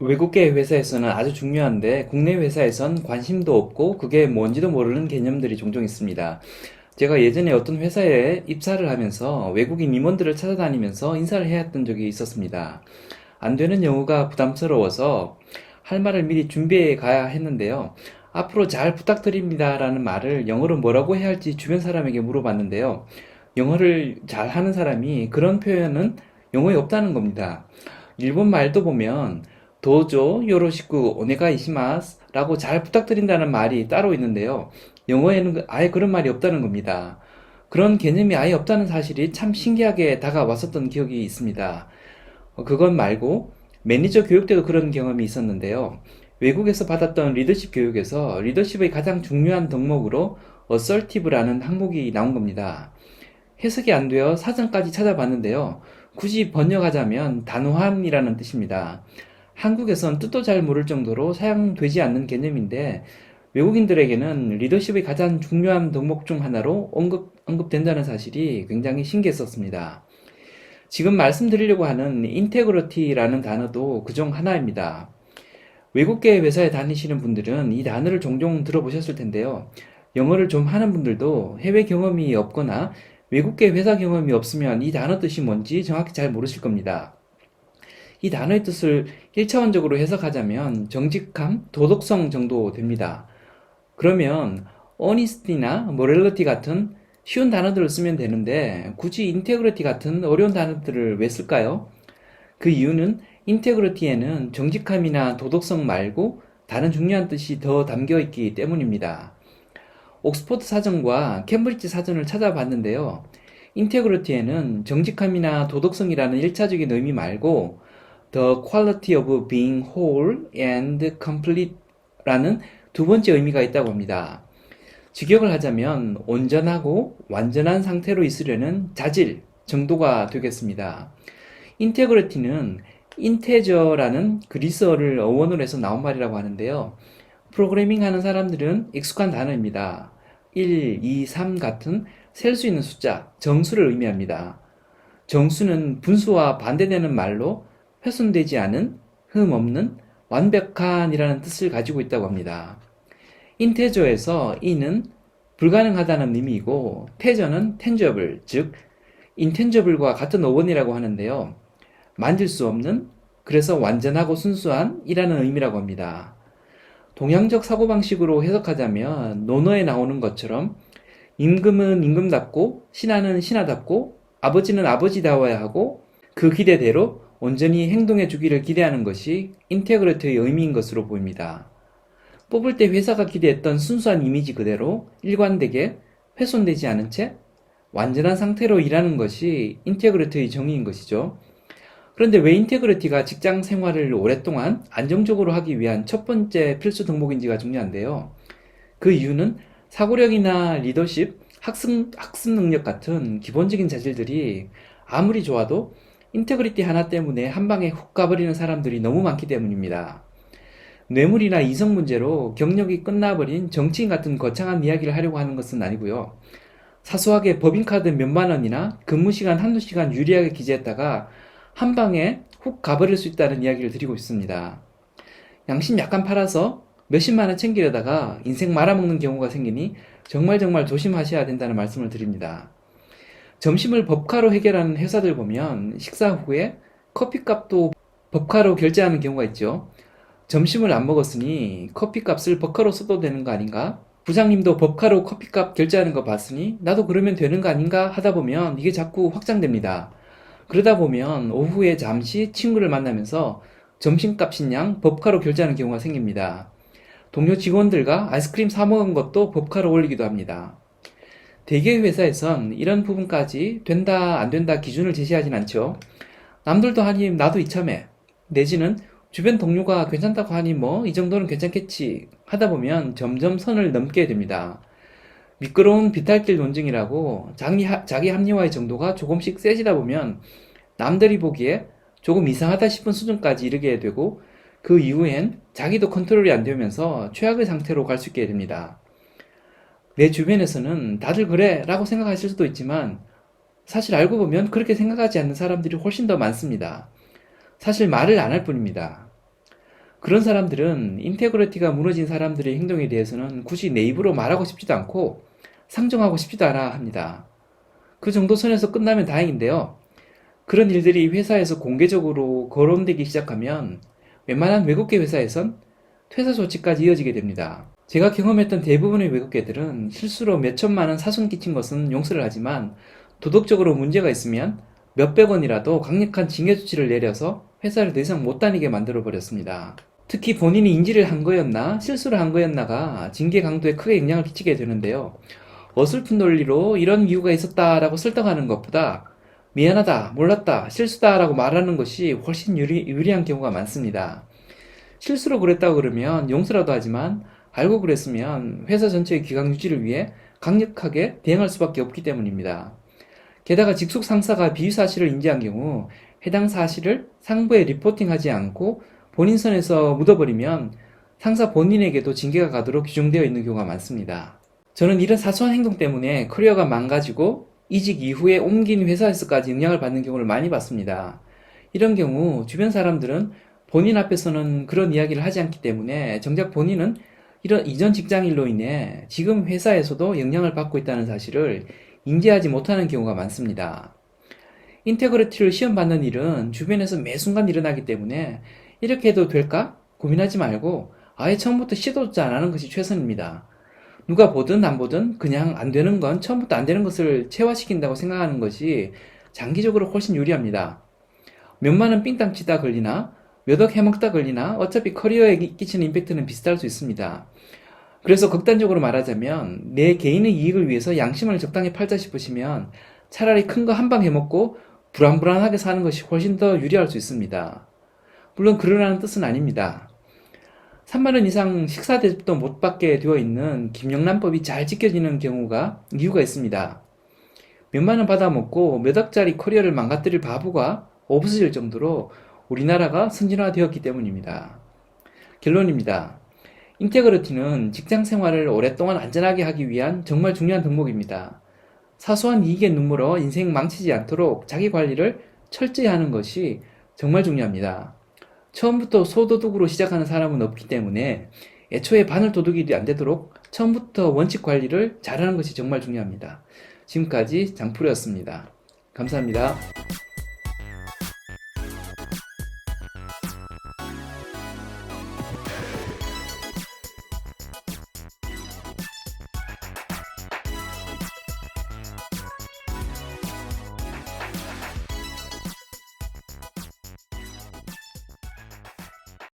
외국계 회사에서는 아주 중요한데 국내 회사에선 관심도 없고 그게 뭔지도 모르는 개념들이 종종 있습니다. 제가 예전에 어떤 회사에 입사를 하면서 외국인 임원들을 찾아다니면서 인사를 해야 했던 적이 있었습니다. 안 되는 영어가 부담스러워서 할 말을 미리 준비해 가야 했는데요. 앞으로 잘 부탁드립니다라는 말을 영어로 뭐라고 해야 할지 주변 사람에게 물어봤는데요. 영어를 잘 하는 사람이 그런 표현은 영어에 없다는 겁니다. 일본 말도 보면 도조 요로시쿠 오네가이시마스 라고 잘 부탁드린다는 말이 따로 있는데요. 영어에는 아예 그런 말이 없다는 겁니다. 그런 개념이 아예 없다는 사실이 참 신기하게 다가왔었던 기억이 있습니다. 그건 말고 매니저 교육 때도 그런 경험이 있었는데요. 외국에서 받았던 리더십 교육에서 리더십의 가장 중요한 덕목으로 assertive라는 항목이 나온 겁니다. 해석이 안 되어 사전까지 찾아봤는데요. 굳이 번역하자면 단호함이라는 뜻입니다. 한국에선 뜻도 잘 모를 정도로 사용되지 않는 개념인데 외국인들에게는 리더십의 가장 중요한 덕목 중 하나로 언급된다는 사실이 굉장히 신기했었습니다. 지금 말씀드리려고 하는 인테그리티라는 단어도 그중 하나입니다. 외국계 회사에 다니시는 분들은 이 단어를 종종 들어보셨을 텐데요. 영어를 좀 하는 분들도 해외 경험이 없거나 외국계 회사 경험이 없으면 이 단어 뜻이 뭔지 정확히 잘 모르실 겁니다. 이 단어의 뜻을 1차원적으로 해석하자면 정직함, 도덕성 정도 됩니다. 그러면 honesty나 morality 같은 쉬운 단어들을 쓰면 되는데 굳이 integrity 같은 어려운 단어들을 왜 쓸까요? 그 이유는 인테그리티에는 정직함이나 도덕성 말고 다른 중요한 뜻이 더 담겨 있기 때문입니다. 옥스퍼드 사전과 캠브리지 사전을 찾아봤는데요. 인테그리티에는 정직함이나 도덕성이라는 1차적인 의미 말고 the quality of being whole and complete 라는 두 번째 의미가 있다고 합니다. 직역을 하자면 온전하고 완전한 상태로 있으려는 자질 정도가 되겠습니다. 인테그리티는 인테저라는 그리스어를 어원으로 해서 나온 말이라고 하는데요. 프로그래밍 하는 사람들은 익숙한 단어입니다. 1, 2, 3 같은 셀 수 있는 숫자, 정수를 의미합니다. 정수는 분수와 반대되는 말로 훼손되지 않은, 흠 없는, 완벽한이라는 뜻을 가지고 있다고 합니다. 인테저에서 in은 불가능하다는 의미이고 테저는 tangible, 즉 intangible과 같은 어원이라고 하는데요. 만질 수 없는, 그래서 완전하고 순수한 이라는 의미라고 합니다. 동양적 사고방식으로 해석하자면 논어에 나오는 것처럼 임금은 임금답고 신하는 신하답고 아버지는 아버지다워야 하고 그 기대대로 온전히 행동해 주기를 기대하는 것이 인테그리티의 의미인 것으로 보입니다. 뽑을 때 회사가 기대했던 순수한 이미지 그대로 일관되게 훼손되지 않은 채 완전한 상태로 일하는 것이 인테그리티의 정의인 것이죠. 그런데 왜 인테그리티가 직장 생활을 오랫동안 안정적으로 하기 위한 첫 번째 필수 덕목인지가 중요한데요. 그 이유는 사고력이나 리더십, 학습 능력 같은 기본적인 자질들이 아무리 좋아도 인테그리티 하나 때문에 한 방에 훅 가버리는 사람들이 너무 많기 때문입니다. 뇌물이나 이성 문제로 경력이 끝나버린 정치인 같은 거창한 이야기를 하려고 하는 것은 아니고요. 사소하게 법인카드 몇만 원이나 근무 시간 한두 시간 유리하게 기재했다가 한 방에 훅 가버릴 수 있다는 이야기를 드리고 있습니다. 양심 약간 팔아서 몇십만 원 챙기려다가 인생 말아먹는 경우가 생기니 정말 조심하셔야 된다는 말씀을 드립니다. 점심을 법카로 해결하는 회사들 보면 식사 후에 커피값도 법카로 결제하는 경우가 있죠. 점심을 안 먹었으니 커피값을 법카로 써도 되는 거 아닌가? 부장님도 법카로 커피값 결제하는 거 봤으니 나도 그러면 되는 거 아닌가 하다 보면 이게 자꾸 확장됩니다. 그러다 보면 오후에 잠시 친구를 만나면서 점심값인 양 법카로 결제하는 경우가 생깁니다. 동료 직원들과 아이스크림 사 먹은 것도 법카로 올리기도 합니다. 대개 회사에선 이런 부분까지 된다 안 된다 기준을 제시하진 않죠. 남들도 하니 나도 이참에 내지는 주변 동료가 괜찮다고 하니 뭐 이 정도는 괜찮겠지 하다 보면 점점 선을 넘게 됩니다. 미끄러운 비탈길 논증이라고 자기 합리화의 정도가 조금씩 세지다 보면 남들이 보기에 조금 이상하다 싶은 수준까지 이르게 되고 그 이후엔 자기도 컨트롤이 안 되면서 최악의 상태로 갈 수 있게 됩니다. 내 주변에서는 다들 그래 라고 생각하실 수도 있지만 사실 알고 보면 그렇게 생각하지 않는 사람들이 훨씬 더 많습니다. 사실 말을 안 할 뿐입니다. 그런 사람들은 인테그리티가 무너진 사람들의 행동에 대해서는 굳이 내 입으로 말하고 싶지도 않고 상정하고 싶지도 않아 합니다. 그 정도 선에서 끝나면 다행인데요. 그런 일들이 회사에서 공개적으로 거론되기 시작하면 웬만한 외국계 회사에선 퇴사 조치까지 이어지게 됩니다. 제가 경험했던 대부분의 외국계들은 실수로 몇 천만 원 사손 끼친 것은 용서를 하지만 도덕적으로 문제가 있으면 몇백 원이라도 강력한 징계 조치를 내려서 회사를 더 이상 못 다니게 만들어 버렸습니다. 특히 본인이 인지를 한 거였나 실수를 한 거였나가 징계 강도에 크게 영향을 끼치게 되는데요. 어설픈 논리로 이런 이유가 있었다라고 설득하는 것보다 미안하다, 몰랐다, 실수다라고 말하는 것이 훨씬 유리한 경우가 많습니다. 실수로 그랬다고 그러면 용서라도 하지만 알고 그랬으면 회사 전체의 기강 유지를 위해 강력하게 대응할 수밖에 없기 때문입니다. 게다가 직속 상사가 비위 사실을 인지한 경우 해당 사실을 상부에 리포팅하지 않고 본인 선에서 묻어버리면 상사 본인에게도 징계가 가도록 규정되어 있는 경우가 많습니다. 저는 이런 사소한 행동 때문에 커리어가 망가지고 이직 이후에 옮긴 회사에서까지 영향을 받는 경우를 많이 봤습니다. 이런 경우 주변 사람들은 본인 앞에서는 그런 이야기를 하지 않기 때문에 정작 본인은 이런 이전 직장일로 인해 지금 회사에서도 영향을 받고 있다는 사실을 인지하지 못하는 경우가 많습니다. 인테그리티를 시험받는 일은 주변에서 매 순간 일어나기 때문에 이렇게 해도 될까? 고민하지 말고 아예 처음부터 시도조차 안 하는 것이 최선입니다. 누가 보든 안 보든 그냥 안 되는 건 처음부터 안 되는 것을 체화시킨다고 생각하는 것이 장기적으로 훨씬 유리합니다. 몇만 원 삥땅 치다 걸리나 몇억 해먹다 걸리나 어차피 커리어에 끼치는 임팩트는 비슷할 수 있습니다. 그래서 극단적으로 말하자면 내 개인의 이익을 위해서 양심을 적당히 팔자 싶으시면 차라리 큰 거 한 방 해먹고 불안불안하게 사는 것이 훨씬 더 유리할 수 있습니다. 물론 그러라는 뜻은 아닙니다. 3만 원 이상 식사 대접도 못 받게 되어 있는 김영란법이 잘 지켜지는 경우가 이유가 있습니다. 몇만 원 받아먹고 몇 억짜리 커리어를 망가뜨릴 바보가 없어질 정도로 우리나라가 선진화되었기 때문입니다. 결론입니다. 인테그리티는 직장 생활을 오랫동안 안전하게 하기 위한 정말 중요한 덕목입니다. 사소한 이익에 눈물어 인생 망치지 않도록 자기 관리를 철저히 하는 것이 정말 중요합니다. 처음부터 소도둑으로 시작하는 사람은 없기 때문에 애초에 바늘 도둑이 안 되도록 처음부터 원칙 관리를 잘하는 것이 정말 중요합니다. 지금까지 장프로였습니다. 감사합니다.